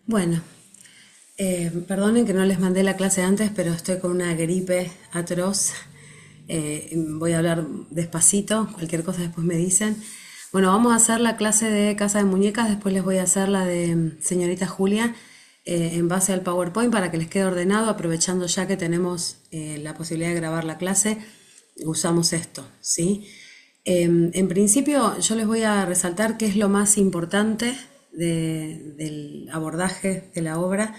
Bueno, perdonen que no les mandé la clase antes, pero estoy con una gripe atroz. Voy a hablar despacito, cualquier cosa después me dicen. Bueno, vamos a hacer la clase de Casa de Muñecas, después les voy a hacer la de Señorita Julia en base al PowerPoint para que les quede ordenado, aprovechando ya que tenemos la posibilidad de grabar la clase, usamos esto, ¿sí? En principio, yo les voy a resaltar qué es lo más importante del abordaje de la obra.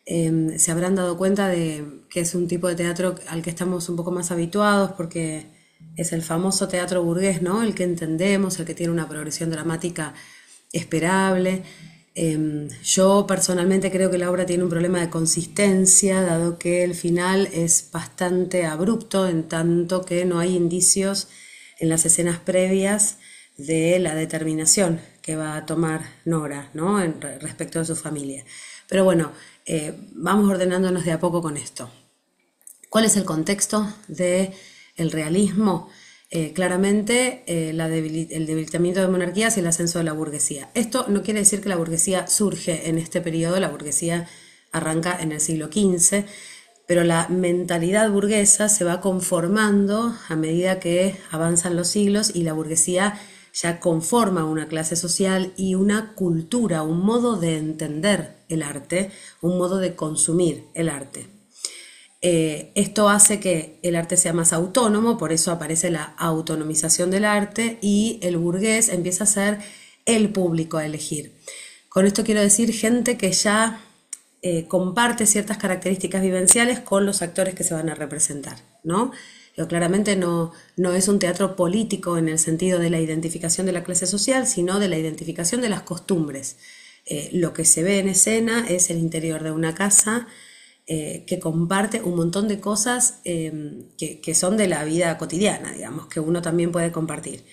Se habrán dado cuenta de que es un tipo de teatro al que estamos un poco más habituados porque es el famoso teatro burgués, ¿no? El que entendemos, el que tiene una progresión dramática esperable. Yo personalmente creo que la obra tiene un problema de consistencia, dado que el final es bastante abrupto, en tanto que no hay indicios en las escenas previas de la determinación que va a tomar Nora, ¿no? Respecto de su familia. Pero bueno, vamos ordenándonos de a poco con esto. ¿Cuál es el contexto del realismo? Claramente el debilitamiento de monarquías y el ascenso de la burguesía. Esto no quiere decir que la burguesía surge en este periodo, la burguesía arranca en el siglo XV, pero la mentalidad burguesa se va conformando a medida que avanzan los siglos y la burguesía ya conforma una clase social y una cultura, un modo de entender el arte, un modo de consumir el arte. Esto hace que el arte sea más autónomo, por eso aparece la autonomización del arte y el burgués empieza a ser el público a elegir. Con esto quiero decir gente que ya comparte ciertas características vivenciales con los actores que se van a representar, ¿no? Pero claramente no es un teatro político en el sentido de la identificación de la clase social, sino de la identificación de las costumbres. Lo que se ve en escena es el interior de una casa que comparte un montón de cosas que son de la vida cotidiana, digamos, que uno también puede compartir.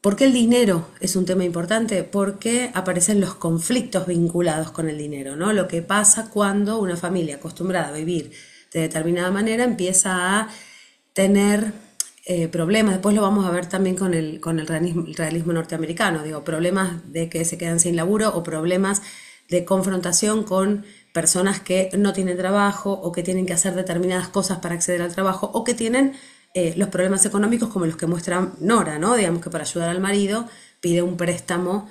¿Por qué el dinero es un tema importante? Porque aparecen los conflictos vinculados con el dinero, ¿no? Lo que pasa cuando una familia acostumbrada a vivir de determinada manera empieza a tener problemas. Después lo vamos a ver también con el realismo norteamericano, digo, problemas de que se quedan sin laburo o problemas de confrontación con personas que no tienen trabajo o que tienen que hacer determinadas cosas para acceder al trabajo o que tienen los problemas económicos como los que muestra Nora, ¿no? Digamos que para ayudar al marido pide un préstamo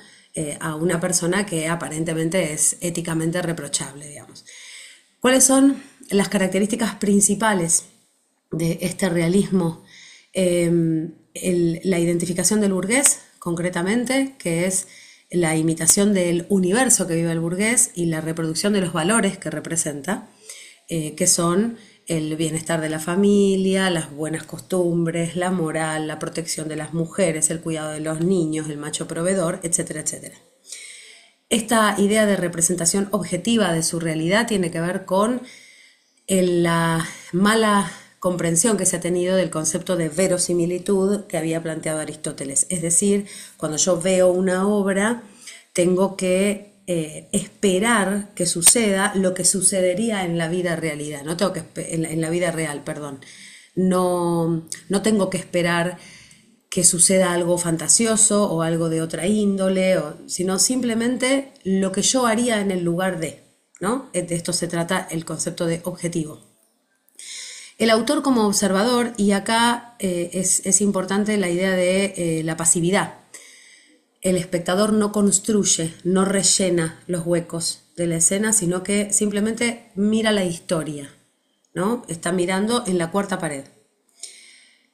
a una persona que aparentemente es éticamente reprochable, digamos. ¿Cuáles son las características principales de este realismo? La identificación del burgués, concretamente, que es la imitación del universo que vive el burgués y la reproducción de los valores que representa, que son el bienestar de la familia, las buenas costumbres, la moral, la protección de las mujeres, el cuidado de los niños, el macho proveedor, etcétera, etcétera. Esta idea de representación objetiva de su realidad tiene que ver con la mala comprensión que se ha tenido del concepto de verosimilitud que había planteado Aristóteles. Es decir, cuando yo veo una obra, tengo que esperar que suceda lo que sucedería en la vida realidad, no tengo que en la vida real, perdón. No tengo que esperar que suceda algo fantasioso o algo de otra índole, sino simplemente lo que yo haría en el lugar de, ¿no? De esto se trata el concepto de objetivo. El autor como observador, y acá es importante la idea de la pasividad. El espectador no construye, no rellena los huecos de la escena, sino que simplemente mira la historia, ¿no? Está mirando en la cuarta pared.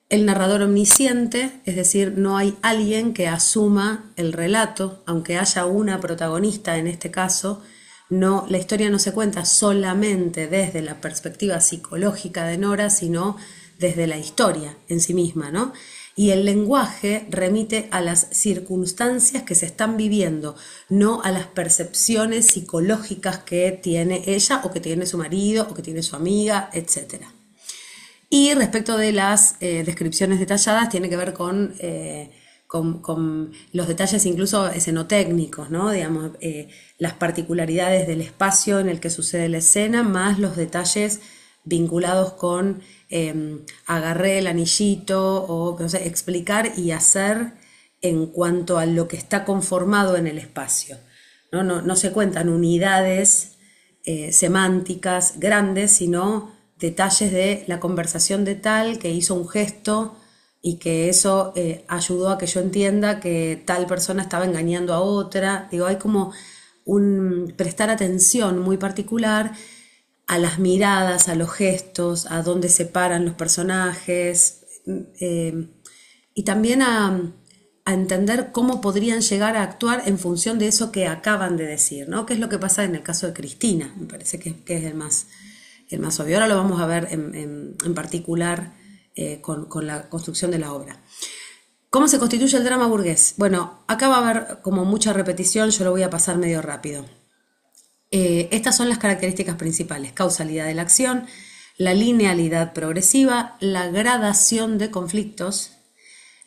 El narrador omnisciente, es decir, no hay alguien que asuma el relato, aunque haya una protagonista en este caso, no, la historia no se cuenta solamente desde la perspectiva psicológica de Nora, sino desde la historia en sí misma, ¿no? Y el lenguaje remite a las circunstancias que se están viviendo, no a las percepciones psicológicas que tiene ella o que tiene su marido o que tiene su amiga, etcétera. Y respecto de las descripciones detalladas, tiene que ver con los detalles incluso escenotécnicos, ¿no? Digamos, las particularidades del espacio en el que sucede la escena, más los detalles vinculados con agarré el anillito o no sé, explicar y hacer en cuanto a lo que está conformado en el espacio. No se cuentan unidades semánticas grandes, sino detalles de la conversación de tal que hizo un gesto y que eso ayudó a que yo entienda que tal persona estaba engañando a otra. Digo, hay como un prestar atención muy particular a las miradas, a los gestos, a dónde se paran los personajes, y también a entender cómo podrían llegar a actuar en función de eso que acaban de decir, ¿no? ¿Qué es lo que pasa en el caso de Cristina? Me parece que es el más obvio. Ahora lo vamos a ver en particular con la construcción de la obra. ¿Cómo se constituye el drama burgués? Bueno, acá va a haber como mucha repetición, yo lo voy a pasar medio rápido. Estas son las características principales: causalidad de la acción, la linealidad progresiva, la gradación de conflictos,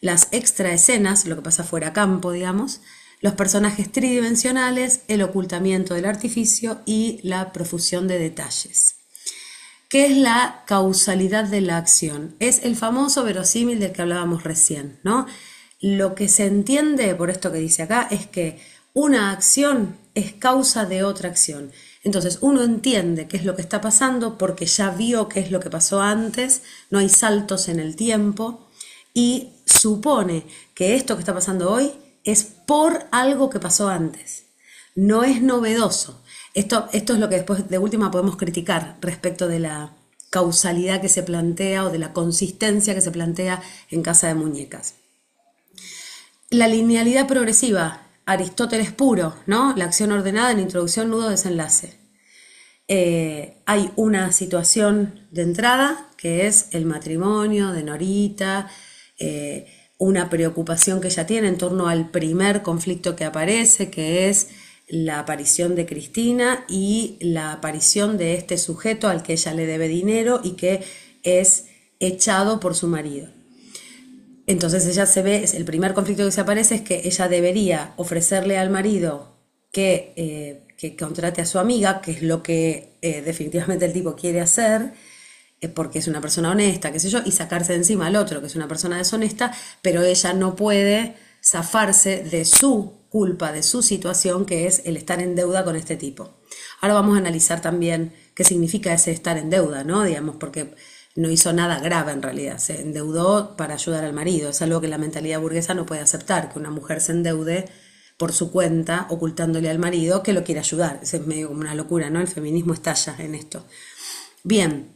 las extraescenas, lo que pasa fuera a campo, digamos, los personajes tridimensionales, el ocultamiento del artificio y la profusión de detalles. ¿Qué es la causalidad de la acción? Es el famoso verosímil del que hablábamos recién, ¿no? Lo que se entiende por esto que dice acá es que una acción es causa de otra acción. Entonces uno entiende qué es lo que está pasando porque ya vio qué es lo que pasó antes, no hay saltos en el tiempo, y supone que esto que está pasando hoy es por algo que pasó antes. No es novedoso. Esto es lo que después de última podemos criticar respecto de la causalidad que se plantea o de la consistencia que se plantea en Casa de Muñecas. La linealidad progresiva, Aristóteles puro, ¿no? La acción ordenada en introducción, nudo, desenlace. Hay una situación de entrada que es el matrimonio de Norita, una preocupación que ella tiene en torno al primer conflicto que aparece, que es la aparición de Cristina y la aparición de este sujeto al que ella le debe dinero y que es echado por su marido. Entonces ella se ve, el primer conflicto que se aparece es que ella debería ofrecerle al marido que contrate a su amiga, que es lo que definitivamente el tipo quiere hacer, porque es una persona honesta, qué sé yo, y sacarse de encima al otro, que es una persona deshonesta, pero ella no puede zafarse de su culpa, de su situación, que es el estar en deuda con este tipo. Ahora vamos a analizar también qué significa ese estar en deuda, ¿no? Digamos, porque no hizo nada grave en realidad, se endeudó para ayudar al marido. Es algo que la mentalidad burguesa no puede aceptar, que una mujer se endeude por su cuenta, ocultándole al marido que lo quiere ayudar. Es medio como una locura, ¿no? El feminismo estalla en esto. Bien,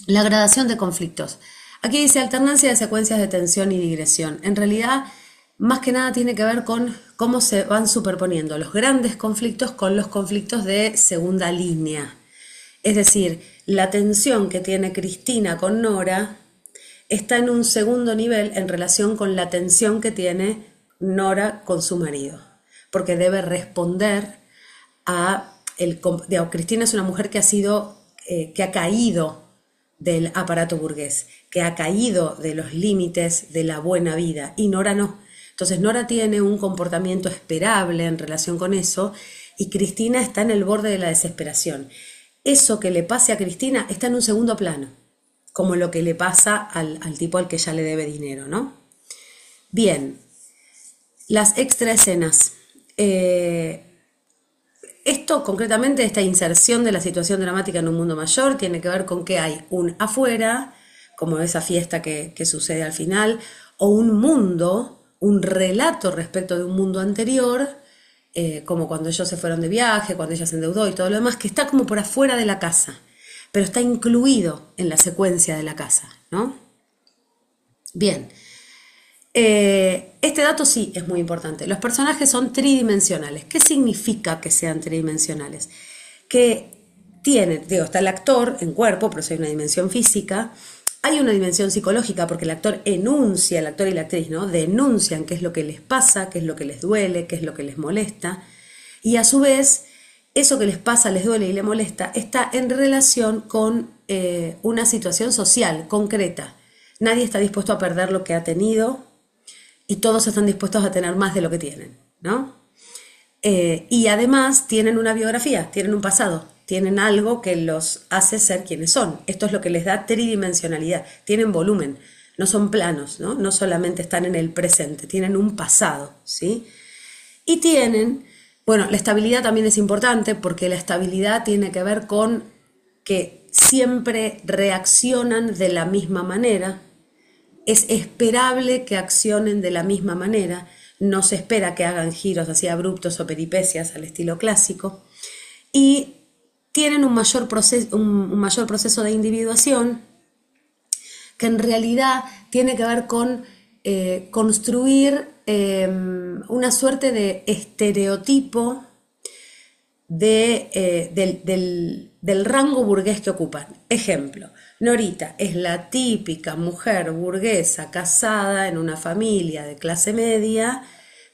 la gradación de conflictos. Aquí dice alternancia de secuencias de tensión y digresión. En realidad, más que nada tiene que ver con cómo se van superponiendo los grandes conflictos con los conflictos de segunda línea. Es decir, la tensión que tiene Cristina con Nora está en un segundo nivel en relación con la tensión que tiene Nora con su marido, porque debe responder a Cristina es una mujer que ha caído del aparato burgués, que ha caído de los límites de la buena vida, y Nora no. Entonces Nora tiene un comportamiento esperable en relación con eso, y Cristina está en el borde de la desesperación. Eso que le pase a Cristina está en un segundo plano, como lo que le pasa al tipo al que ya le debe dinero, ¿no? Bien, las extraescenas. Esto concretamente, esta inserción de la situación dramática en un mundo mayor, tiene que ver con que hay un afuera, como esa fiesta que sucede al final, o un mundo, un relato respecto de un mundo anterior, como cuando ellos se fueron de viaje, cuando ella se endeudó y todo lo demás, que está como por afuera de la casa, pero está incluido en la secuencia de la casa, ¿no? Bien, este dato sí es muy importante. Los personajes son tridimensionales. ¿Qué significa que sean tridimensionales? Que está el actor en cuerpo, pero eso hay una dimensión física. Hay una dimensión psicológica porque el actor enuncia, el actor y la actriz, ¿no? Denuncian qué es lo que les pasa, qué es lo que les duele, qué es lo que les molesta. Y a su vez, eso que les pasa, les duele y les molesta, está en relación con una situación social concreta. Nadie está dispuesto a perder lo que ha tenido y todos están dispuestos a tener más de lo que tienen, ¿no? Y además tienen una biografía, tienen un pasado, tienen algo que los hace ser quienes son. Esto es lo que les da tridimensionalidad. Tienen volumen, no son planos, ¿no? No solamente están en el presente, tienen un pasado, ¿sí? Y tienen Bueno, la estabilidad también es importante porque la estabilidad tiene que ver con que siempre reaccionan de la misma manera. Es esperable que accionen de la misma manera. No se espera que hagan giros así abruptos o peripecias al estilo clásico. Y tienen un mayor proceso de individuación que en realidad tiene que ver con construir una suerte de estereotipo del rango burgués que ocupan. Ejemplo, Norita es la típica mujer burguesa casada en una familia de clase media,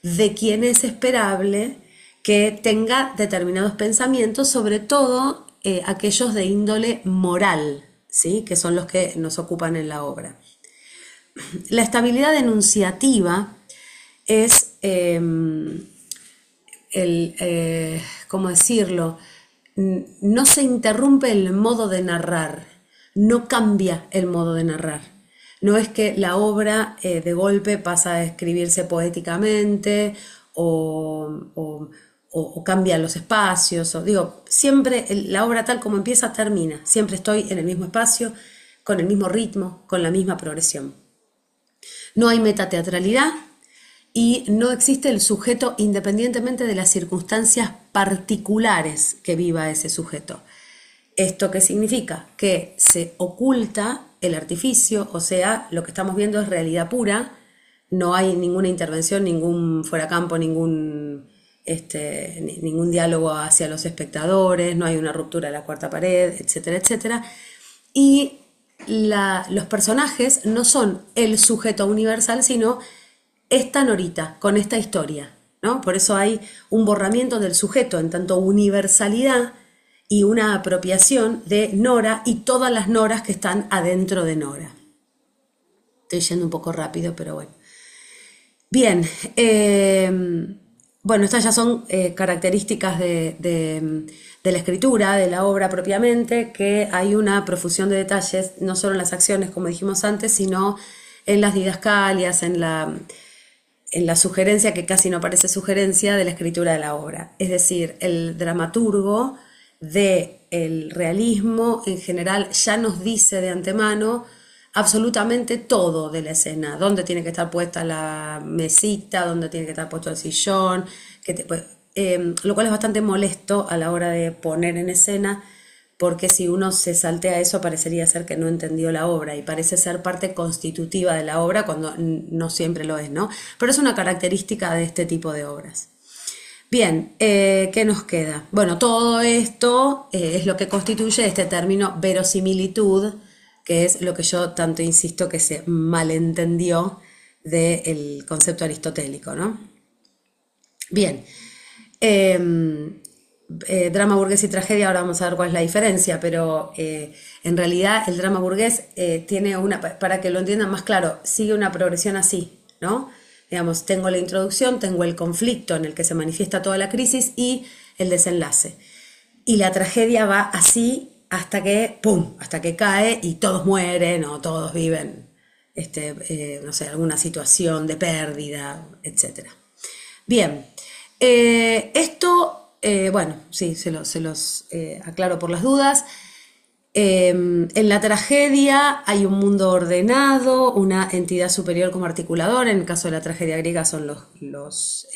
de quien es esperable que tenga determinados pensamientos, sobre todo aquellos de índole moral, ¿sí? Que son los que nos ocupan en la obra. La estabilidad enunciativa es ¿cómo decirlo? No se interrumpe el modo de narrar, no cambia el modo de narrar. No es que la obra de golpe pasa a escribirse poéticamente o cambia los espacios. Digo, siempre la obra tal como empieza termina. Siempre estoy en el mismo espacio, con el mismo ritmo, con la misma progresión. No hay metateatralidad y no existe el sujeto independientemente de las circunstancias particulares que viva ese sujeto. ¿Esto qué significa? Que se oculta el artificio, o sea, lo que estamos viendo es realidad pura, no hay ninguna intervención, ningún fueracampo, ningún diálogo hacia los espectadores, no hay una ruptura de la cuarta pared, etcétera, etcétera. Y los personajes no son el sujeto universal, sino esta Norita, con esta historia, ¿no? Por eso hay un borramiento del sujeto, en tanto universalidad y una apropiación de Nora y todas las Noras que están adentro de Nora. Estoy yendo un poco rápido, pero bueno. Bien, bueno, estas ya son características de la escritura, de la obra propiamente, que hay una profusión de detalles, no solo en las acciones, como dijimos antes, sino en las didascalias, en la sugerencia, que casi no parece sugerencia, de la escritura de la obra. Es decir, el dramaturgo del realismo en general ya nos dice de antemano absolutamente todo de la escena, dónde tiene que estar puesta la mesita, dónde tiene que estar puesto el sillón, lo cual es bastante molesto a la hora de poner en escena, porque si uno se saltea eso parecería ser que no entendió la obra y parece ser parte constitutiva de la obra cuando no siempre lo es, ¿no? Pero es una característica de este tipo de obras. Bien, ¿qué nos queda? Bueno, todo esto es lo que constituye este término verosimilitud, que es lo que yo tanto insisto que se malentendió del concepto aristotélico, ¿no? Bien, drama burgués y tragedia, ahora vamos a ver cuál es la diferencia, pero en realidad el drama burgués tiene para que lo entiendan más claro, sigue una progresión así, ¿no? Digamos, tengo la introducción, tengo el conflicto en el que se manifiesta toda la crisis y el desenlace. Y la tragedia va así hasta que, ¡pum!, hasta que cae y todos mueren o todos viven, no sé, alguna situación de pérdida, etc. Bien, esto, bueno, sí, se los aclaro por las dudas. En la tragedia hay un mundo ordenado, una entidad superior como articulador. En el caso de la tragedia griega son los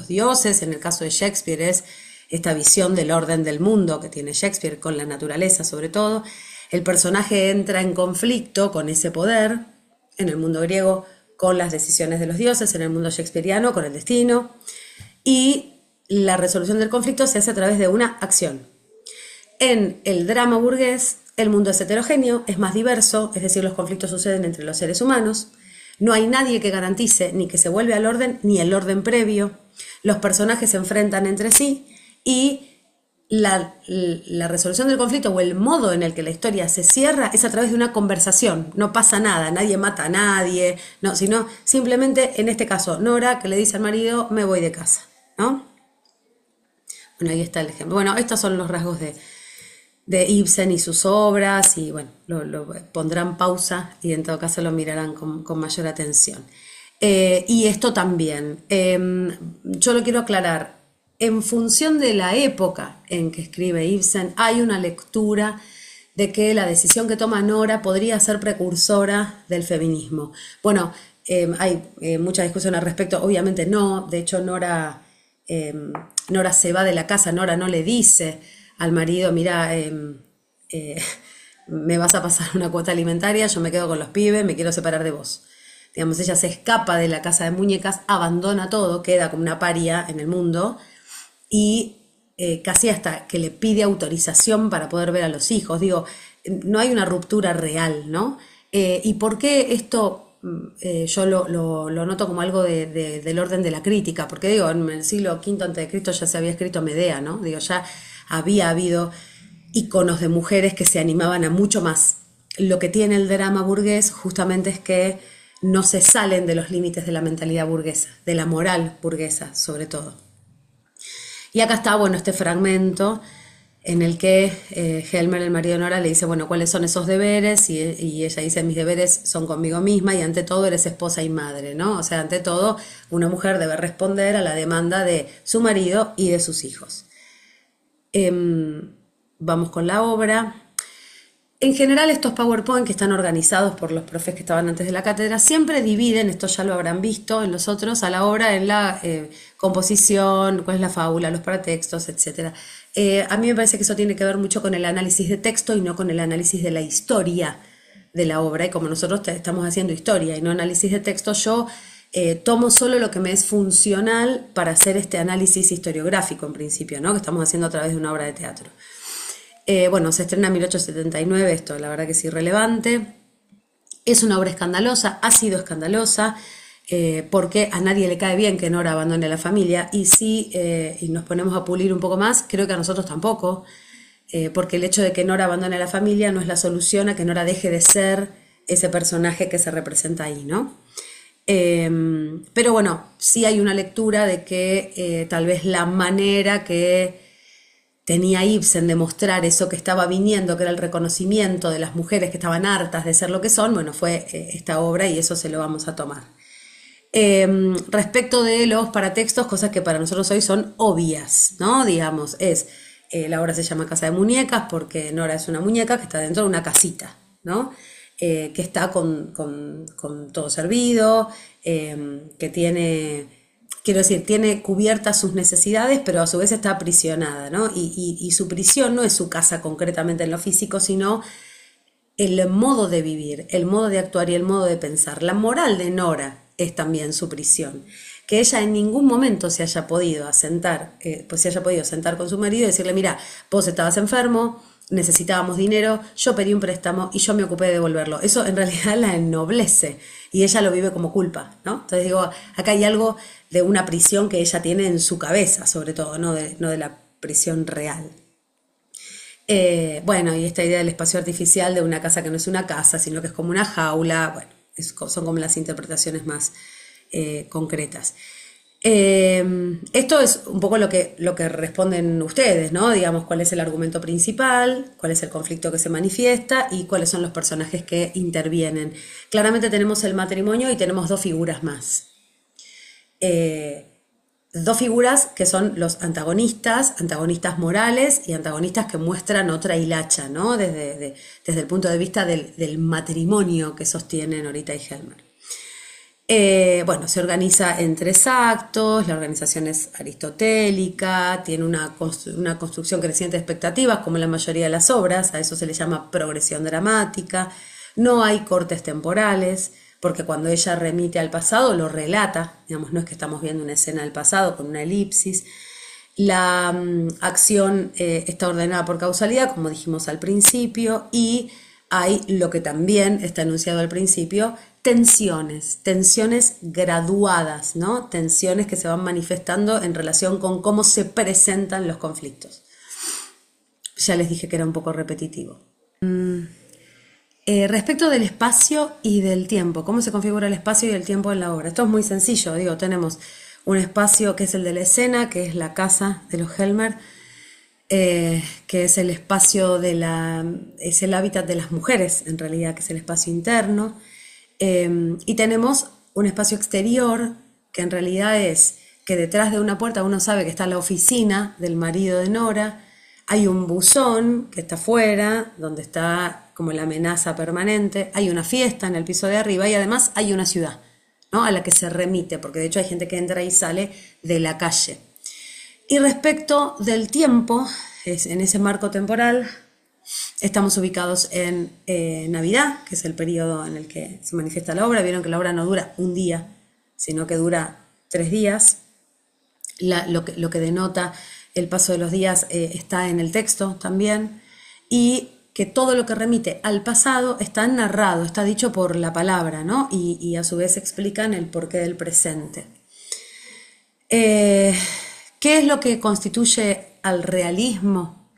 dioses. En el caso de Shakespeare es esta visión del orden del mundo que tiene Shakespeare con la naturaleza sobre todo. El personaje entra en conflicto con ese poder, en el mundo griego con las decisiones de los dioses, en el mundo shakespeariano con el destino, y la resolución del conflicto se hace a través de una acción. En el drama burgués, el mundo es heterogéneo, es más diverso, es decir, los conflictos suceden entre los seres humanos. No hay nadie que garantice ni que se vuelve al orden, ni el orden previo. Los personajes se enfrentan entre sí y la resolución del conflicto o el modo en el que la historia se cierra es a través de una conversación. No pasa nada, nadie mata a nadie, no, sino simplemente, en este caso, Nora que le dice al marido, me voy de casa, ¿no? Bueno, ahí está el ejemplo. Bueno, estos son los rasgos de Ibsen y sus obras, y bueno, lo pondrán pausa y en todo caso lo mirarán con mayor atención. Y esto también, yo lo quiero aclarar, en función de la época en que escribe Ibsen, hay una lectura de que la decisión que toma Nora podría ser precursora del feminismo. Bueno, hay mucha discusión al respecto, obviamente no, de hecho eh, Nora se va de la casa, Nora no le dice al marido, mira, eh, me vas a pasar una cuota alimentaria, yo me quedo con los pibes, me quiero separar de vos. Digamos, ella se escapa de la casa de muñecas, abandona todo, queda como una paria en el mundo y casi hasta que le pide autorización para poder ver a los hijos. Digo, no hay una ruptura real, ¿no? ¿Y por qué esto yo lo noto como algo del orden de la crítica? Porque digo, en el siglo V a.C. ya se había escrito Medea, ¿no? Digo, ya había habido íconos de mujeres que se animaban a mucho más. Lo que tiene el drama burgués justamente es que no se salen de los límites de la mentalidad burguesa, de la moral burguesa sobre todo. Y acá está, bueno, este fragmento en el que Helmer, el marido de Nora, le dice, bueno, ¿cuáles son esos deberes? Y ella dice, mis deberes son conmigo misma y ante todo eres esposa y madre, ¿no? O sea, ante todo, una mujer debe responder a la demanda de su marido y de sus hijos. Vamos con la obra. En general, estos PowerPoint que están organizados por los profes que estaban antes de la cátedra siempre dividen, esto ya lo habrán visto en los otros, a la obra en la composición, cuál es la fábula, los paratextos, etc. A mí me parece que eso tiene que ver mucho con el análisis de texto y no con el análisis de la historia de la obra. Y como nosotros estamos haciendo historia y no análisis de texto, yo tomo solo lo que me es funcional para hacer este análisis historiográfico en principio, ¿no? Que estamos haciendo a través de una obra de teatro. Bueno, se estrena en 1879, esto la verdad que es irrelevante. Es una obra escandalosa, ha sido escandalosa, porque a nadie le cae bien que Nora abandone la familia, y si y nos ponemos a pulir un poco más, creo que a nosotros tampoco, porque el hecho de que Nora abandone la familia no es la solución a que Nora deje de ser ese personaje que se representa ahí, ¿no? Pero bueno, sí hay una lectura de que tal vez la manera que tenía Ibsen de mostrar eso que estaba viniendo, que era el reconocimiento de las mujeres que estaban hartas de ser lo que son, bueno, fue esta obra y eso se lo vamos a tomar. Respecto de los paratextos, cosas que para nosotros hoy son obvias, ¿no? Digamos, la obra se llama Casa de Muñecas porque Nora es una muñeca que está dentro de una casita, ¿no? Que está con todo servido, que tiene... Quiero decir, tiene cubiertas sus necesidades, pero a su vez está aprisionada, ¿no? Y su prisión no es su casa concretamente en lo físico, sino el modo de vivir, el modo de actuar y el modo de pensar. La moral de Nora es también su prisión. Que ella en ningún momento se haya podido asentar, pues se haya podido sentar con su marido y decirle, mira, vos estabas enfermo, necesitábamos dinero, yo pedí un préstamo y yo me ocupé de devolverlo. Eso en realidad la ennoblece y ella lo vive como culpa, ¿no? Entonces digo, acá hay algo de una prisión que ella tiene en su cabeza, sobre todo, no de la prisión real. Bueno, y esta idea del espacio artificial de una casa que no es una casa, sino que es como una jaula, bueno, son como las interpretaciones más concretas. Esto es un poco lo que responden ustedes, ¿no? Digamos, cuál es el argumento principal, cuál es el conflicto que se manifiesta y cuáles son los personajes que intervienen. Claramente tenemos el matrimonio y tenemos dos figuras más. Dos figuras que son los antagonistas morales y antagonistas que muestran otra hilacha, ¿no? Desde el punto de vista del matrimonio que sostienen Norita y Helmer. Bueno, se organiza en 3 actos, la organización es aristotélica, tiene una construcción creciente de expectativas, como en la mayoría de las obras, a eso se le llama progresión dramática, no hay cortes temporales, porque cuando ella remite al pasado lo relata, digamos, no es que estamos viendo una escena del pasado con una elipsis. La acción está ordenada por causalidad, como dijimos al principio, y hay lo que también está enunciado al principio, tensiones graduadas, ¿no? Tensiones que se van manifestando en relación con cómo se presentan los conflictos. Ya les dije que era un poco repetitivo. Respecto del espacio y del tiempo, ¿cómo se configura el espacio y el tiempo en la obra? Esto es muy sencillo, digo, tenemos un espacio que es el de la escena, que es la casa de los Helmer, que es el espacio es el hábitat de las mujeres, en realidad, que es el espacio interno, y tenemos un espacio exterior, que en realidad es que detrás de una puerta uno sabe que está la oficina del marido de Nora, hay un buzón que está afuera, donde está como la amenaza permanente, hay una fiesta en el piso de arriba y además hay una ciudad, ¿no? A la que se remite, porque de hecho hay gente que entra y sale de la calle. Y respecto del tiempo, en ese marco temporal, estamos ubicados en Navidad, que es el periodo en el que se manifiesta la obra. Vieron que la obra no dura un día, sino que dura 3 días. Lo que denota el paso de los días está en el texto también, y que todo lo que remite al pasado está narrado, está dicho por la palabra, ¿no? Y a su vez explican el porqué del presente. ¿Qué es lo que constituye al realismo?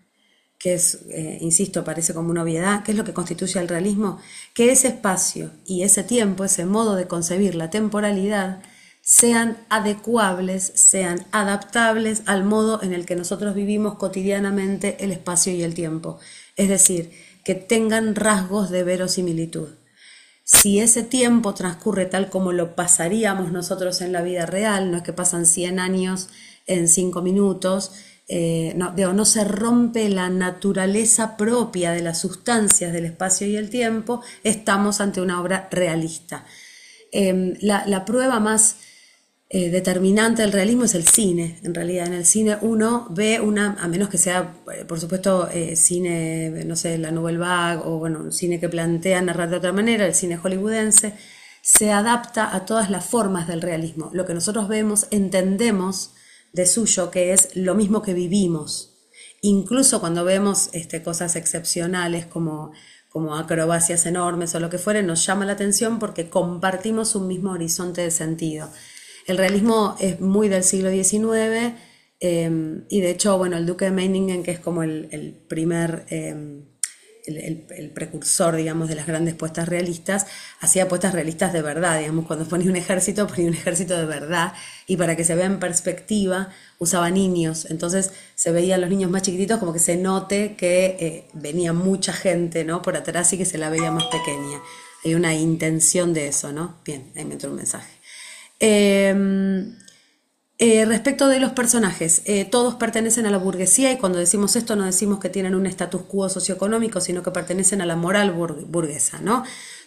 Que es, insisto, parece como una obviedad. ¿Qué es lo que constituye al realismo? Que ese espacio y ese tiempo, ese modo de concebir la temporalidad, sean adecuables, sean adaptables al modo en el que nosotros vivimos cotidianamente el espacio y el tiempo. Es decir, que tengan rasgos de verosimilitud. Si ese tiempo transcurre tal como lo pasaríamos nosotros en la vida real, no es que pasan 100 años en 5 minutos, no se rompe la naturaleza propia de las sustancias del espacio y el tiempo, estamos ante una obra realista. La prueba más determinante del realismo es el cine. En realidad, en el cine uno ve a menos que sea, por supuesto, cine, no sé, la Nouvelle Vague, o bueno, un cine que plantea narrar de otra manera, el cine hollywoodense, se adapta a todas las formas del realismo. Lo que nosotros vemos, entendemos de suyo, que es lo mismo que vivimos. Incluso cuando vemos cosas excepcionales como acrobacias enormes o lo que fuere, nos llama la atención porque compartimos un mismo horizonte de sentido. El realismo es muy del siglo XIX, y de hecho, bueno, el duque de Meiningen, que es como el primer, el precursor, digamos, de las grandes puestas realistas, hacía puestas realistas de verdad, digamos, cuando ponía un ejército de verdad, y para que se vea en perspectiva usaba niños, entonces se veían los niños más chiquititos, como que se note que venía mucha gente, ¿no?, por atrás, y que se la veía más pequeña. Hay una intención de eso, ¿no? Bien, ahí me entró un mensaje. Respecto de los personajes, todos pertenecen a la burguesía, y cuando decimos esto no decimos que tienen un status quo socioeconómico, sino que pertenecen a la moral burguesa, ¿no?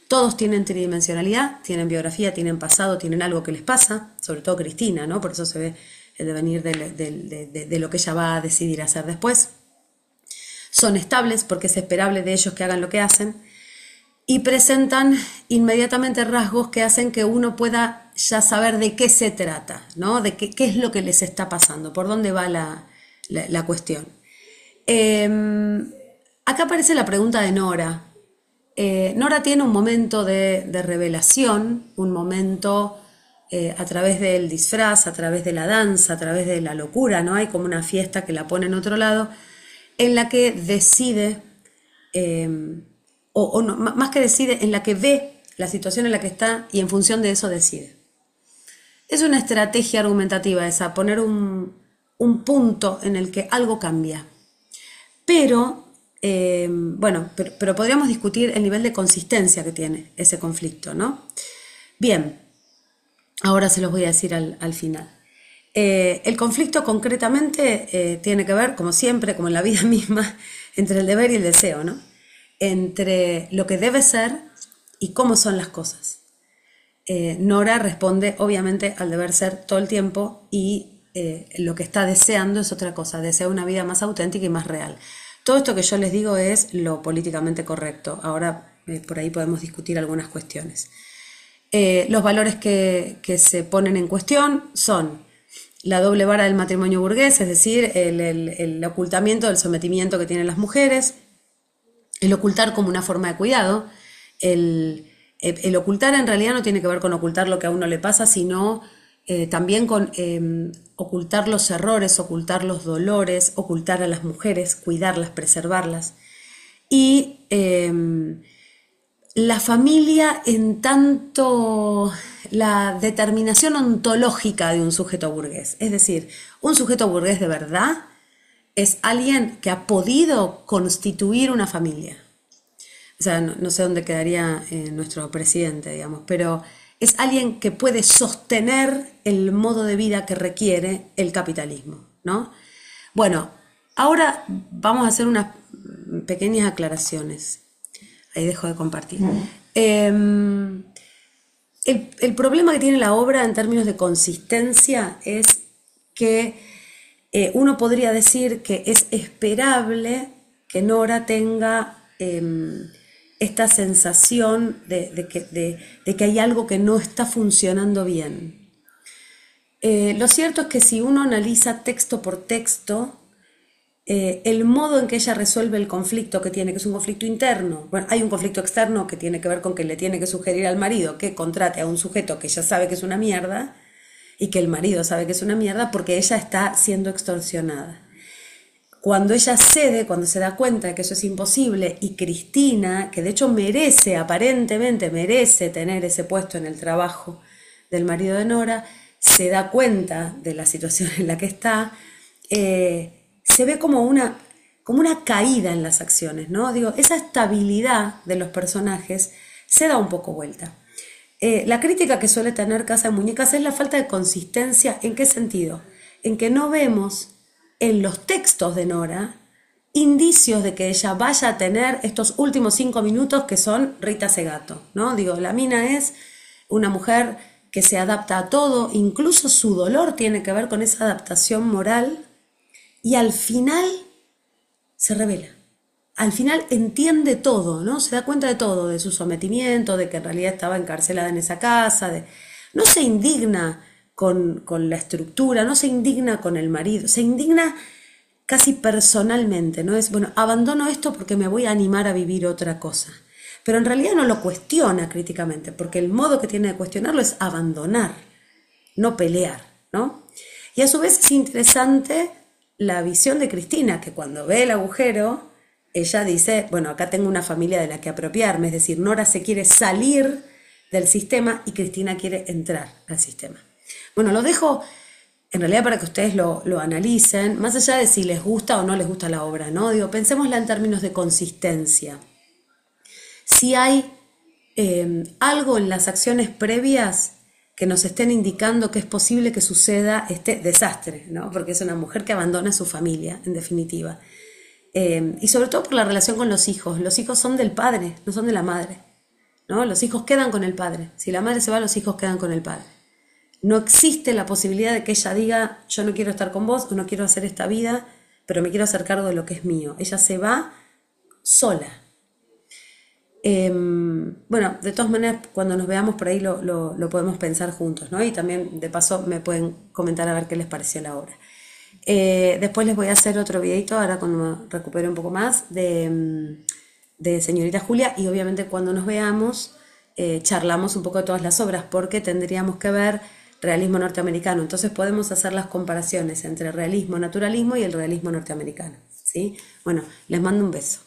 Todos tienen tridimensionalidad, tienen biografía, tienen pasado, tienen algo que les pasa, sobre todo Cristina, ¿no? Por eso se ve el devenir de lo que ella va a decidir hacer después. Son estables porque es esperable de ellos que hagan lo que hacen, y presentan inmediatamente rasgos que hacen que uno pueda ya saber de qué se trata, ¿no? De qué es lo que les está pasando, por dónde va la cuestión. Acá aparece la pregunta de Nora. Nora tiene un momento de revelación, un momento a través del disfraz, a través de la danza, a través de la locura, ¿no? Hay como una fiesta que la pone en otro lado, en la que decide... o no, más que decide, en la que ve la situación en la que está y en función de eso decide. Es una estrategia argumentativa esa, poner un punto en el que algo cambia. Pero, pero podríamos discutir el nivel de consistencia que tiene ese conflicto, ¿no? Bien, ahora se los voy a decir al final. El conflicto concretamente tiene que ver, como siempre, como en la vida misma, entre el deber y el deseo, ¿no? Entre lo que debe ser y cómo son las cosas. Nora responde obviamente al deber ser todo el tiempo, y lo que está deseando es otra cosa, desea una vida más auténtica y más real. Todo esto que yo les digo es lo políticamente correcto. Ahora por ahí podemos discutir algunas cuestiones. Los valores que se ponen en cuestión son la doble vara del matrimonio burgués, es decir, el ocultamiento del sometimiento que tienen las mujeres, el ocultar como una forma de cuidado. El ocultar en realidad no tiene que ver con ocultar lo que a uno le pasa, sino también con ocultar los errores, ocultar los dolores, ocultar a las mujeres, cuidarlas, preservarlas. Y la familia en tanto la determinación ontológica de un sujeto burgués. Es decir, un sujeto burgués de verdad es alguien que ha podido constituir una familia. O sea, no sé dónde quedaría nuestro presidente, digamos, pero es alguien que puede sostener el modo de vida que requiere el capitalismo, ¿no? Bueno, ahora vamos a hacer unas pequeñas aclaraciones. Ahí dejo de compartir. El problema que tiene la obra en términos de consistencia es que uno podría decir que es esperable que Nora tenga esta sensación de que hay algo que no está funcionando bien. Lo cierto es que si uno analiza texto por texto, el modo en que ella resuelve el conflicto que tiene, que es un conflicto interno, bueno, hay un conflicto externo que tiene que ver con que le tiene que sugerir al marido que contrate a un sujeto que ella sabe que es una mierda y que el marido sabe que es una mierda porque ella está siendo extorsionada. Cuando ella cede, cuando se da cuenta de que eso es imposible, y Cristina, que de hecho aparentemente merece tener ese puesto en el trabajo del marido de Nora, se da cuenta de la situación en la que está, se ve como una caída en las acciones, ¿no? Digo, esa estabilidad de los personajes se da un poco vuelta. La crítica que suele tener Casa de Muñecas es la falta de consistencia. ¿En qué sentido? En que no vemos en los textos de Nora indicios de que ella vaya a tener estos últimos 5 minutos que son Rita Segato, ¿no? Digo, la mina es una mujer que se adapta a todo, incluso su dolor tiene que ver con esa adaptación moral, y al final se revela. Al final entiende todo, ¿no? Se da cuenta de todo, de su sometimiento, de que en realidad estaba encarcelada en esa casa, no se indigna con la estructura, no se indigna con el marido, se indigna casi personalmente, ¿no? Es, bueno, abandono esto porque me voy a animar a vivir otra cosa. Pero en realidad no lo cuestiona críticamente, porque el modo que tiene de cuestionarlo es abandonar, no pelear, ¿no? Y a su vez es interesante la visión de Cristina, que cuando ve el agujero, ella dice, bueno, acá tengo una familia de la que apropiarme, es decir, Nora se quiere salir del sistema y Cristina quiere entrar al sistema. Bueno, lo dejo en realidad para que ustedes lo analicen, más allá de si les gusta o no les gusta la obra, ¿no? Digo, pensémosla en términos de consistencia. Si hay algo en las acciones previas que nos estén indicando que es posible que suceda este desastre, ¿no? Porque es una mujer que abandona a su familia, en definitiva. Y sobre todo por la relación con los hijos. Los hijos son del padre, no son de la madre, ¿no? Los hijos quedan con el padre. Si la madre se va, los hijos quedan con el padre. No existe la posibilidad de que ella diga, yo no quiero estar con vos, o no quiero hacer esta vida, pero me quiero hacer cargo de lo que es mío. Ella se va sola. Bueno, de todas maneras, cuando nos veamos por ahí lo podemos pensar juntos, ¿no? Y también, de paso, me pueden comentar a ver qué les pareció la obra. Después les voy a hacer otro videito, ahora cuando me recupere un poco más, de Señorita Julia, y obviamente cuando nos veamos charlamos un poco de todas las obras, porque tendríamos que ver realismo norteamericano. Entonces podemos hacer las comparaciones entre realismo, naturalismo y el realismo norteamericano, ¿sí? Bueno, les mando un beso.